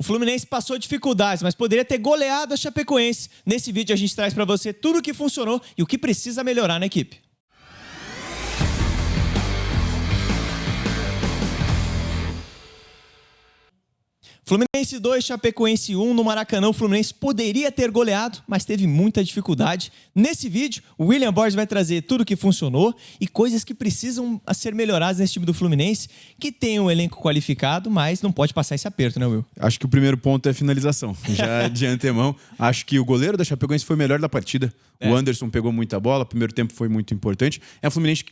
O Fluminense passou dificuldades, mas poderia ter goleado a Chapecoense. Nesse vídeo a gente traz para você tudo o que funcionou e o que precisa melhorar na equipe. Fluminense 2, Chapecoense 1 no Maracanã. O Fluminense poderia ter goleado, mas teve muita dificuldade. Nesse vídeo, o William Borges vai trazer tudo o que funcionou e coisas que precisam ser melhoradas nesse time do Fluminense, que tem um elenco qualificado, mas não pode passar esse aperto, né, Will? Acho que o primeiro ponto é finalização. Já de antemão, acho que o goleiro da Chapecoense foi o melhor da partida. O Anderson pegou muita bola, o primeiro tempo foi muito importante. É um Fluminense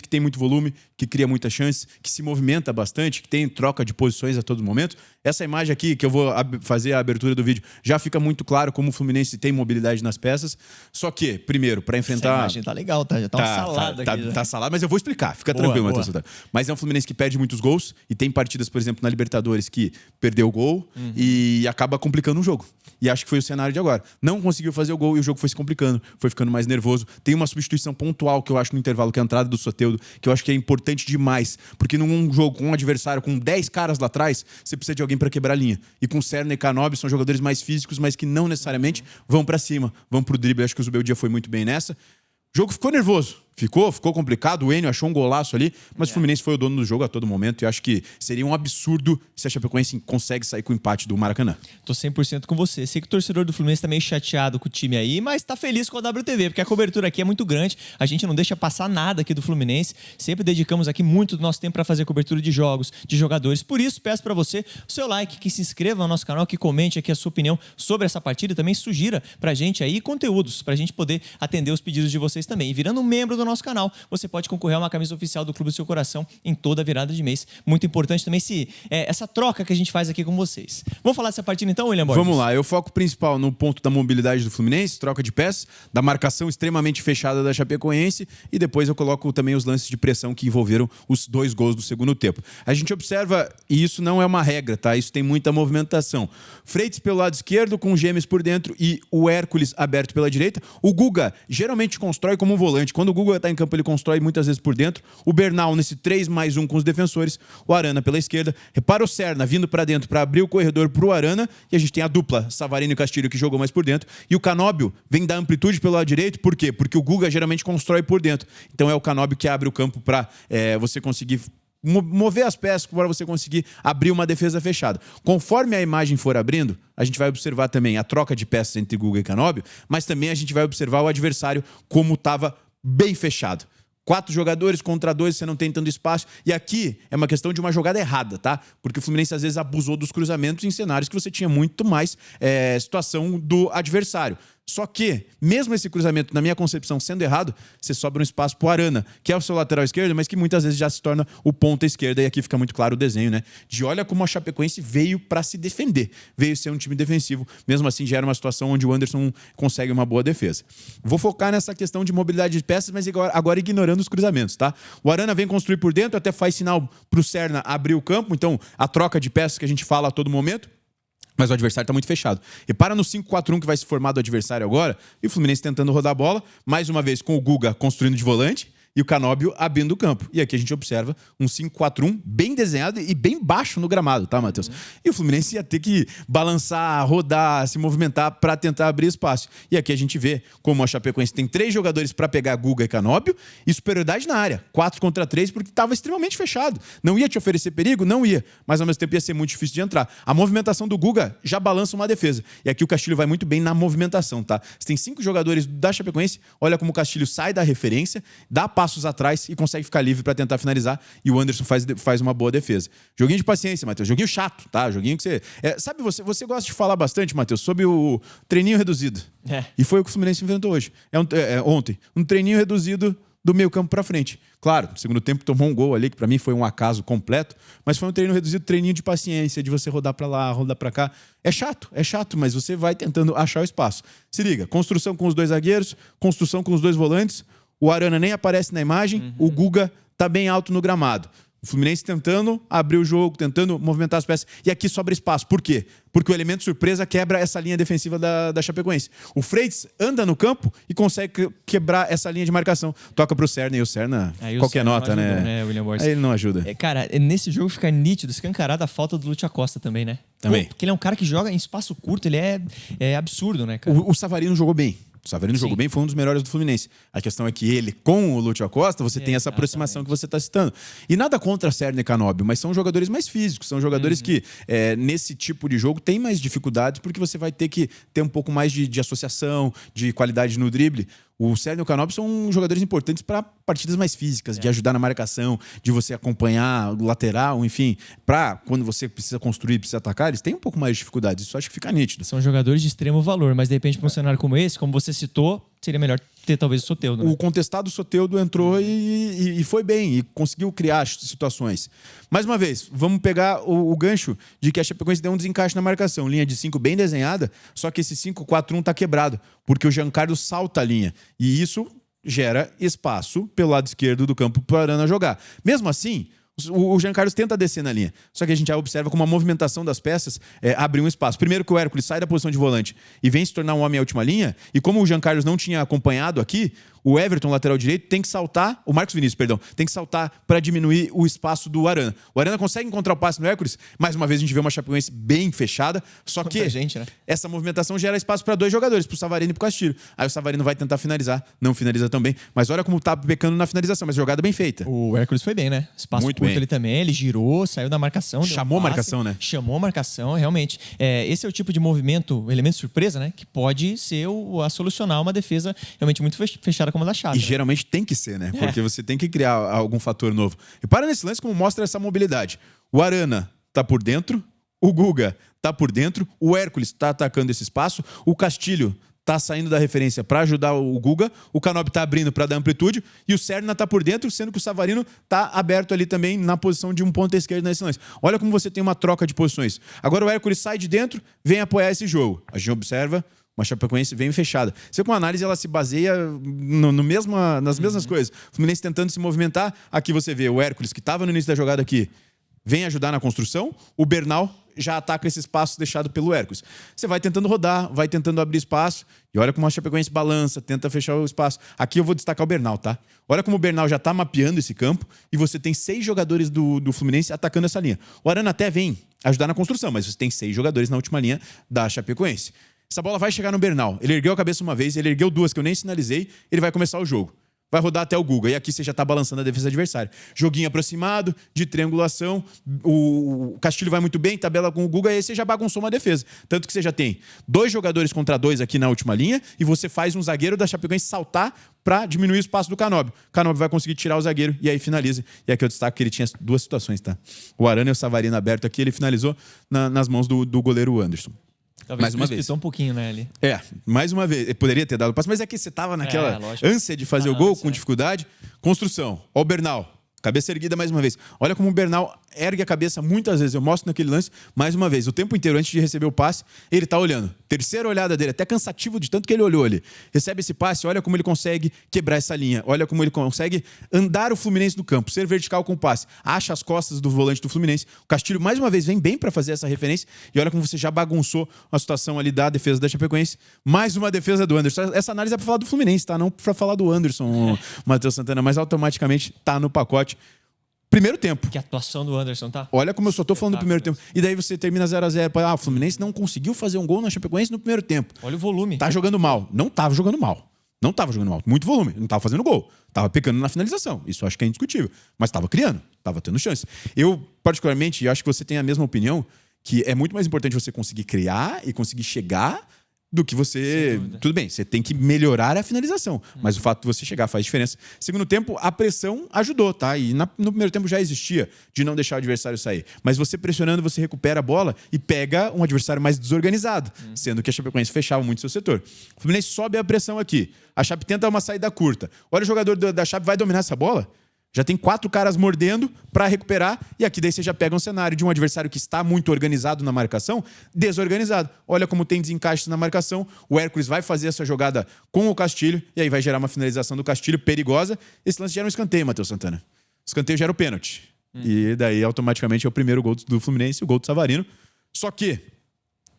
que tem muito volume, que cria muitas chances, que se movimenta bastante, que tem troca de posições a todo momento. Essa imagem aqui, que eu vou fazer a abertura do vídeo, já fica muito claro como o Fluminense tem mobilidade nas peças. Só que, primeiro, para enfrentar... Essa imagem tá legal, tá? Já tá uma salada aqui. Tá salada, mas eu vou explicar. Fica tranquilo, Matheus. Mas é um Fluminense que perde muitos gols e tem partidas, por exemplo, na Libertadores que perdeu o gol e acaba complicando o jogo. E acho que foi o cenário de agora. Não conseguiu fazer o gol e o jogo foi se complicando, foi ficando mais nervoso. Tem uma substituição pontual que eu acho no intervalo, que é a entrada do Soteldo, que eu acho que é importante demais. Porque num jogo com um adversário com 10 caras lá atrás, você precisa de alguém para quebrar a linha. E com Serna e Canóbio são jogadores mais físicos, mas que não necessariamente vão para cima, vão pro drible. Acho que o Zubeldia foi muito bem nessa. O jogo ficou nervoso. Ficou complicado, o Enio achou um golaço ali, mas o Fluminense foi o dono do jogo a todo momento e eu acho que seria um absurdo se a Chapecoense consegue sair com o empate do Maracanã. Tô 100% com você. Sei que o torcedor do Fluminense tá meio chateado com o time aí, mas tá feliz com a WTV, porque a cobertura aqui é muito grande, a gente não deixa passar nada aqui do Fluminense, sempre dedicamos aqui muito do nosso tempo para fazer cobertura de jogos, de jogadores. Por isso, peço para você o seu like, que se inscreva no nosso canal, que comente aqui a sua opinião sobre essa partida e também sugira pra gente aí conteúdos, pra gente poder atender os pedidos de vocês também. E virando um membro do nosso canal, você pode concorrer a uma camisa oficial do Clube do Seu Coração em toda a virada de mês. Muito importante também essa troca que a gente faz aqui com vocês. Vamos falar dessa partida então, William Borges? Vamos lá, eu foco principal no ponto da mobilidade do Fluminense, troca de peças, da marcação extremamente fechada da Chapecoense e depois eu coloco também os lances de pressão que envolveram os 2 gols do segundo tempo. A gente observa, e isso não é uma regra, tá? Isso tem muita movimentação. Freitas pelo lado esquerdo, com o Gêmeos por dentro e o Hércules aberto pela direita. O Guga geralmente constrói como um volante. Quando o Guga está em campo, ele constrói muitas vezes por dentro. O Bernal nesse 3+1 com os defensores. O Arana pela esquerda. Repara o Serna vindo para dentro para abrir o corredor para o Arana. E a gente tem a dupla Savarino e Castilho que jogou mais por dentro. E o Canóbio vem dar amplitude pelo lado direito. Por quê? Porque o Guga geralmente constrói por dentro. Então é o Canóbio que abre o campo para você conseguir mover as peças para você conseguir abrir uma defesa fechada. Conforme a imagem for abrindo, a gente vai observar também a troca de peças entre Guga e Canóbio, mas também a gente vai observar o adversário como estava bem fechado. 4 jogadores contra 2, você não tem tanto espaço. E aqui é uma questão de uma jogada errada, tá? Porque o Fluminense às vezes abusou dos cruzamentos em cenários que você tinha muito mais situação do adversário. Só que, mesmo esse cruzamento, na minha concepção, sendo errado, você sobra um espaço para o Arana, que é o seu lateral esquerdo, mas que muitas vezes já se torna o ponta esquerda. E aqui fica muito claro o desenho, né? De olha como a Chapecoense veio para se defender. Veio ser um time defensivo. Mesmo assim, já era uma situação onde o Anderson consegue uma boa defesa. Vou focar nessa questão de mobilidade de peças, mas agora ignorando os cruzamentos, tá? O Arana vem construir por dentro, até faz sinal para o Serna abrir o campo. Então, a troca de peças que a gente fala a todo momento. Mas o adversário está muito fechado. Repara no 5-4-1 que vai se formar do adversário agora. E o Fluminense tentando rodar a bola. Mais uma vez com o Guga construindo de volante. E o Canóbio abrindo o campo. E aqui a gente observa um 5-4-1 bem desenhado e bem baixo no gramado, tá, Matheus? E o Fluminense ia ter que balançar, rodar, se movimentar para tentar abrir espaço. E aqui a gente vê como a Chapecoense tem 3 jogadores para pegar Guga e Canóbio e superioridade na área. 4 contra 3 porque estava extremamente fechado. Não ia te oferecer perigo? Não ia. Mas ao mesmo tempo ia ser muito difícil de entrar. A movimentação do Guga já balança uma defesa. E aqui o Castilho vai muito bem na movimentação, tá? Você tem 5 jogadores da Chapecoense. Olha como o Castilho sai da referência, dá passos atrás e consegue ficar livre para tentar finalizar. E o Anderson faz uma boa defesa. Joguinho de paciência, Matheus. Joguinho chato, tá? Joguinho que você... sabe, você gosta de falar bastante, Matheus, sobre o treininho reduzido. E foi o que o Fluminense inventou hoje. Ontem. Um treininho reduzido do meio campo para frente. Claro, no segundo tempo tomou um gol ali, que para mim foi um acaso completo, mas foi um treino reduzido, treininho de paciência, de você rodar para lá, rodar para cá. É chato, mas você vai tentando achar o espaço. Se liga, construção com os 2 zagueiros, construção com os 2 volantes. O Arana nem aparece na imagem, o Guga tá bem alto no gramado. Fluminense tentando abrir o jogo, tentando movimentar as peças. E aqui sobra espaço. Por quê? Porque o elemento surpresa quebra essa linha defensiva da Chapecoense. O Freitas anda no campo e consegue quebrar essa linha de marcação. Toca pro Cerna e o Cerna, qualquer nota, ajudou, né? William Borges. Aí ele não ajuda. Cara, nesse jogo fica nítido, escancarada a falta do Lúcio Acosta também, né? Também. Porque ele é um cara que joga em espaço curto, ele é absurdo, né, cara? O Savarino jogou bem. O Savarino jogou bem, foi um dos melhores do Fluminense. A questão é que ele, com o Lúcio Acosta, você tem essa aproximação que você está citando. E nada contra Cerna e Canóbio, mas são jogadores mais físicos, são jogadores que, nesse tipo de jogo, tem mais dificuldades, porque você vai ter que ter um pouco mais de associação, de qualidade no drible. O Cerna e o Canóbio são jogadores importantes para partidas mais físicas, de ajudar na marcação, de você acompanhar o lateral, enfim, para quando você precisa construir, precisa atacar, eles têm um pouco mais de dificuldades. Isso acho que fica nítido. São jogadores de extremo valor, mas de repente, para um cenário como esse, como você citou, seria melhor ter talvez o Soteldo. Né? O contestado Soteldo entrou e foi bem, e conseguiu criar situações. Mais uma vez, vamos pegar o gancho de que a Chapecoense deu um desencaixe na marcação. Linha de 5 bem desenhada, só que esse 5-4-1 está quebrado, porque o Giancarlo salta a linha. E isso gera espaço pelo lado esquerdo do campo para o Arana jogar. Mesmo assim, o Jean Carlos tenta descer na linha. Só que a gente já observa como a movimentação das peças abre um espaço. Primeiro que o Hércules sai da posição de volante e vem se tornar um homem à última linha. E como o Jean Carlos não tinha acompanhado aqui, o Everton, lateral direito, tem que saltar... O Marcos Vinícius, perdão. Tem que saltar para diminuir o espaço do Arana. O Arana consegue encontrar o passe no Hércules. Mais uma vez a gente vê uma Chapecoense bem fechada. Só que gente, né? essa movimentação gera espaço para 2 jogadores, para o Savarino e para o Castilho. Aí o Savarino vai tentar finalizar. Não finaliza tão bem. Mas olha como tá pecando na finalização. Mas jogada bem feita. O Hércules foi bem, né? Espaço Muito curto bem. Ele também. Ele girou, saiu da marcação. Chamou a marcação, né? Chamou a marcação, realmente. Esse é o tipo de movimento, elemento surpresa, né? Que pode ser a solucionar uma defesa realmente muito fechada como a da Chape. E geralmente tem que ser, né? Porque você tem que criar algum fator novo. E para nesse lance como mostra essa mobilidade. O Arana tá por dentro, o Guga tá por dentro, o Hércules tá atacando esse espaço, o Castilho tá saindo da referência para ajudar o Guga, o Canóbio tá abrindo para dar amplitude e o Cerna tá por dentro, sendo que o Savarino tá aberto ali também na posição de um ponta esquerda nesse lance. Olha como você tem uma troca de posições. Agora o Hércules sai de dentro, vem apoiar esse jogo. A gente observa uma Chapecoense bem fechada. Você com a análise, ela se baseia nas mesmas coisas. O Fluminense tentando se movimentar. Aqui você vê o Hércules, que estava no início da jogada aqui, vem ajudar na construção. O Bernal já ataca esse espaço deixado pelo Hércules. Você vai tentando rodar, vai tentando abrir espaço. E olha como a Chapecoense balança, tenta fechar o espaço. Aqui eu vou destacar o Bernal, tá? Olha como o Bernal já está mapeando esse campo e você tem 6 jogadores do Fluminense atacando essa linha. O Arana até vem ajudar na construção, mas você tem 6 jogadores na última linha da Chapecoense. Essa bola vai chegar no Bernal. Ele ergueu a cabeça uma vez, ele ergueu 2 que eu nem sinalizei, ele vai começar o jogo. Vai rodar até o Guga. E aqui você já está balançando a defesa adversária. Joguinho aproximado, de triangulação. O Castilho vai muito bem, tabela com o Guga, e aí você já bagunçou uma defesa. Tanto que você já tem 2 jogadores contra 2 aqui na última linha e você faz um zagueiro da Chapecoense saltar para diminuir o espaço do Canóbio. O Canóbio vai conseguir tirar o zagueiro e aí finaliza. E aqui eu destaco que ele tinha 2 situações, tá? O Arana e o Savarino aberto aqui, ele finalizou nas mãos do goleiro Anderson. Talvez mais uma vez. um pouquinho, né, ali. Mais uma vez. Ele poderia ter dado o passe, mas é que você estava naquela ânsia de fazer o gol com dificuldade. Construção. Ó o Bernal. Cabeça erguida mais uma vez. Olha como o Bernal ergue a cabeça muitas vezes. Eu mostro naquele lance mais uma vez. O tempo inteiro, antes de receber o passe, ele está olhando. Terceira olhada dele, até cansativo de tanto que ele olhou ali. Recebe esse passe, olha como ele consegue quebrar essa linha. Olha como ele consegue andar o Fluminense do campo, ser vertical com o passe. Acha as costas do volante do Fluminense. O Castilho, mais uma vez, vem bem para fazer essa referência. E olha como você já bagunçou a situação ali da defesa da Chapecoense. Mais uma defesa do Anderson. Essa análise é para falar do Fluminense, tá? Não para falar do Anderson, Matheus Santana, mas automaticamente tá no pacote. Primeiro tempo. Que atuação do Anderson, tá? Olha como eu só tô falando do primeiro tempo. E daí você termina 0-0. O Fluminense não conseguiu fazer um gol na Chapecoense no primeiro tempo. Olha o volume. Tá jogando mal. Não tava jogando mal. Não tava jogando mal. Muito volume. Não tava fazendo gol. Tava pecando na finalização. Isso eu acho que é indiscutível. Mas tava criando. Tava tendo chance. Eu, particularmente, acho que você tem a mesma opinião, que é muito mais importante você conseguir criar e conseguir chegar do que você... Tudo bem, você tem que melhorar a finalização, mas o fato de você chegar faz diferença. Segundo tempo, a pressão ajudou, tá? E no primeiro tempo já existia de não deixar o adversário sair. Mas você pressionando, você recupera a bola e pega um adversário mais desorganizado, sendo que a Chapecoense fechava muito seu setor. O Fluminense sobe a pressão aqui. A Chape tenta uma saída curta. Olha o jogador da Chape, vai dominar essa bola? Já tem 4 caras mordendo para recuperar e aqui daí você já pega um cenário de um adversário que está muito organizado na marcação, desorganizado. Olha como tem desencaixes na marcação. O Hércules vai fazer essa jogada com o Castilho e aí vai gerar uma finalização do Castilho perigosa. Esse lance gera um escanteio, Matheus Santana. Escanteio gera o pênalti. E daí, automaticamente, é o primeiro gol do Fluminense e o gol do Savarino. Só que,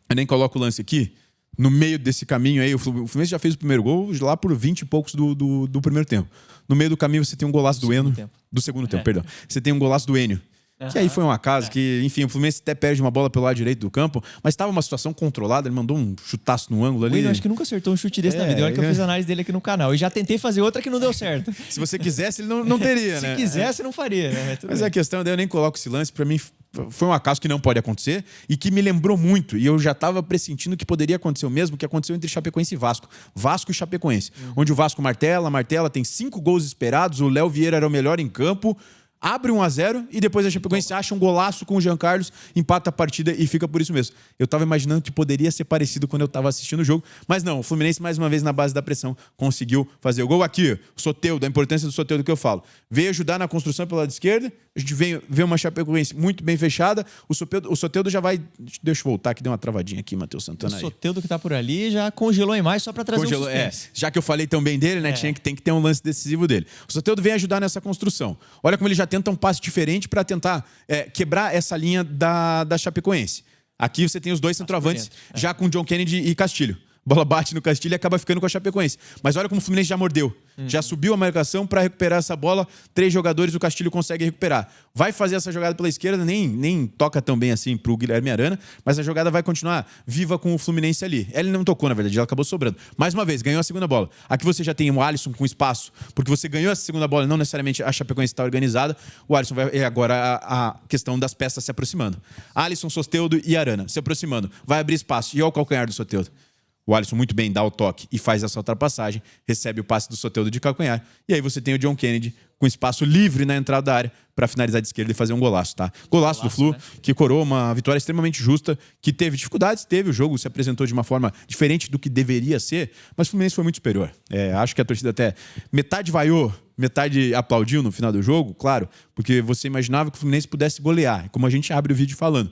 eu nem coloco o lance aqui, no meio desse caminho aí, o Fluminense já fez o primeiro gol lá por 20 e poucos do primeiro tempo. No meio do caminho, você tem um golaço do Eno. Do segundo tempo, perdão. Você tem um golaço do Enio. Que aí foi um acaso que, enfim, o Fluminense até perde uma bola pelo lado direito do campo, mas estava uma situação controlada, ele mandou um chutaço no ângulo ali. O Enio acho que nunca acertou um chute desse na vida. Olha que eu fiz a análise dele aqui no canal. E já tentei fazer outra que não deu certo. Se você quisesse, ele não teria, né? Se quisesse, não faria, né? Mas a questão, daí eu nem coloco esse lance, pra mim foi um acaso que não pode acontecer e que me lembrou muito, e eu já estava pressentindo que poderia acontecer o mesmo que aconteceu entre Chapecoense e Vasco. Vasco e Chapecoense, onde o Vasco martela, tem 5 gols esperados, o Léo Vieira era o melhor em campo, abre 1-0 e depois a Chapecoense acha um golaço com o Jean Carlos, empata a partida e fica por isso mesmo. Eu tava imaginando que poderia ser parecido quando eu tava assistindo o jogo, mas não, o Fluminense mais uma vez na base da pressão conseguiu fazer o gol. Aqui, o Soteldo, a importância do Soteldo que eu falo. Veio ajudar na construção pelo lado esquerdo, a gente vê uma Chapecoense muito bem fechada, o Soteldo já vai... Deixa eu voltar que deu uma travadinha aqui, Matheus Santana aí. O Soteldo que tá por ali já congelou em mais só pra trazer um suspense. Já que eu falei tão bem dele, né, tem que ter um lance decisivo dele. O Soteldo vem ajudar nessa construção. Olha como ele já tenta um passe diferente para tentar quebrar essa linha da Chapecoense. Aqui você tem os dois centroavantes, já com John Kennedy e Castilho. Bola bate no Castilho e acaba ficando com a Chapecoense. Mas olha como o Fluminense já mordeu. Já subiu a marcação para recuperar essa bola. 3 jogadores, o Castilho consegue recuperar. Vai fazer essa jogada pela esquerda, nem toca tão bem assim pro Guilherme Arana, mas a jogada vai continuar viva com o Fluminense ali. Ele não tocou, na verdade, ela acabou sobrando. Mais uma vez, ganhou a segunda bola. Aqui você já tem o Alisson com espaço, porque você ganhou essa segunda bola, não necessariamente a Chapecoense está organizada. O Alisson vai agora a questão das peças se aproximando. Alisson, Soteldo e Arana se aproximando. Vai abrir espaço. E olha o calcanhar do Soteldo. O Alisson muito bem dá o toque e faz essa ultrapassagem, recebe o passe do Soteldo de calcanhar. E aí você tem o John Kennedy com espaço livre na entrada da área para finalizar de esquerda e fazer um golaço, tá? Golaço do Flu, né? Que coroa uma vitória extremamente justa, que teve dificuldades, o jogo se apresentou de uma forma diferente do que deveria ser, mas o Fluminense foi muito superior. Acho que a torcida até metade vaiou, metade aplaudiu no final do jogo, claro, porque você imaginava que o Fluminense pudesse golear, como a gente abre o vídeo falando.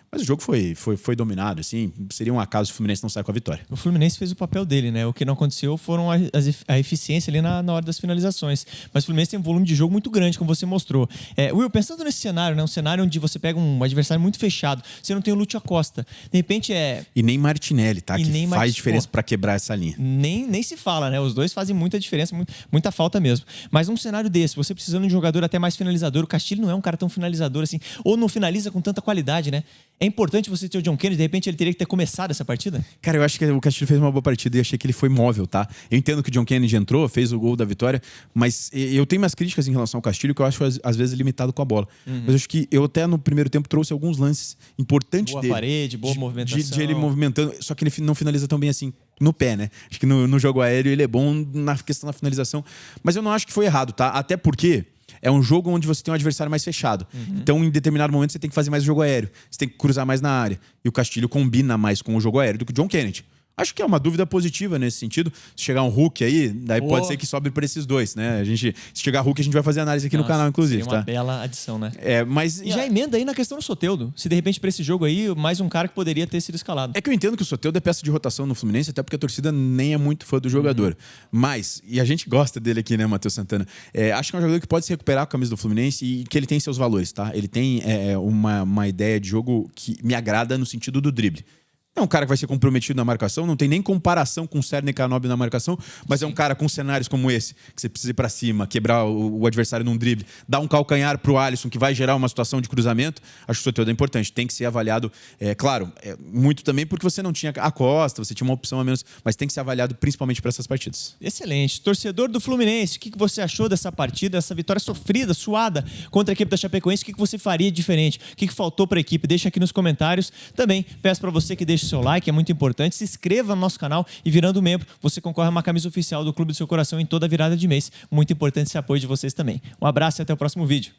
Mas o jogo foi dominado, assim, seria um acaso se o Fluminense não sair com a vitória. O Fluminense fez o papel dele, né? O que não aconteceu foram a eficiência ali na hora das finalizações. Mas o Fluminense tem um volume de jogo muito grande, como você mostrou. Will, pensando nesse cenário, né? Um cenário onde você pega um adversário muito fechado, você não tem o Lúcio Acosta. De repente E nem Martinelli, tá? Que faz diferença para quebrar essa linha. Nem se fala, né? Os dois fazem muita diferença, muita falta mesmo. Mas um cenário desse, você precisando de um jogador até mais finalizador, o Castilho não é um cara tão finalizador assim, ou não finaliza com tanta qualidade, né? É importante você ter o John Kennedy, de repente ele teria que ter começado essa partida? Cara, eu acho que o Castilho fez uma boa partida e achei que ele foi móvel, tá? Eu entendo que o John Kennedy entrou, fez o gol da vitória, mas eu tenho umas críticas em relação ao Castilho que eu acho às vezes limitado com a bola. Mas eu acho que eu até no primeiro tempo trouxe alguns lances importantes dele. Boa parede, boa movimentação. De ele movimentando, só que ele não finaliza tão bem assim no pé, né? Acho que no jogo aéreo ele é bom na questão da finalização, mas eu não acho que foi errado, tá? Até porque é um jogo onde você tem um adversário mais fechado. Então, em determinado momento, você tem que fazer mais jogo aéreo. Você tem que cruzar mais na área. E o Castilho combina mais com o jogo aéreo do que o John Kennedy. Acho que é uma dúvida positiva nesse sentido. Se chegar um Hulk aí, daí pode ser que sobe para esses dois, né? Se chegar Hulk, a gente vai fazer análise aqui no canal, inclusive. Seria uma bela adição, né? Mas... E já emenda aí na questão do Soteldo. Se de repente para esse jogo aí, mais um cara que poderia ter sido escalado. É que eu entendo que o Soteldo é peça de rotação no Fluminense, até porque a torcida nem é muito fã do jogador. Mas, e a gente gosta dele aqui, né, Matheus Santana? Acho que é um jogador que pode se recuperar com a camisa do Fluminense e que ele tem seus valores, tá? Ele tem uma ideia de jogo que me agrada no sentido do drible. É um cara que vai ser comprometido na marcação, não tem nem comparação com o Cerny Canóbio na marcação, mas é um cara com cenários como esse, que você precisa ir para cima, quebrar o adversário num drible, dar um calcanhar pro Alisson, que vai gerar uma situação de cruzamento. Acho que o Soteldo é importante, tem que ser avaliado, claro, muito também porque você não tinha a Costa, você tinha uma opção a menos, mas tem que ser avaliado principalmente para essas partidas. Excelente. Torcedor do Fluminense, o que você achou dessa partida, essa vitória sofrida, suada contra a equipe da Chapecoense? O que você faria diferente? O que faltou para a equipe? Deixa aqui nos comentários. Também peço para você que deixe seu like, é muito importante. Se inscreva no nosso canal e virando membro, você concorre a uma camisa oficial do Clube do Seu Coração em toda virada de mês. Muito importante esse apoio de vocês também. Um abraço e até o próximo vídeo.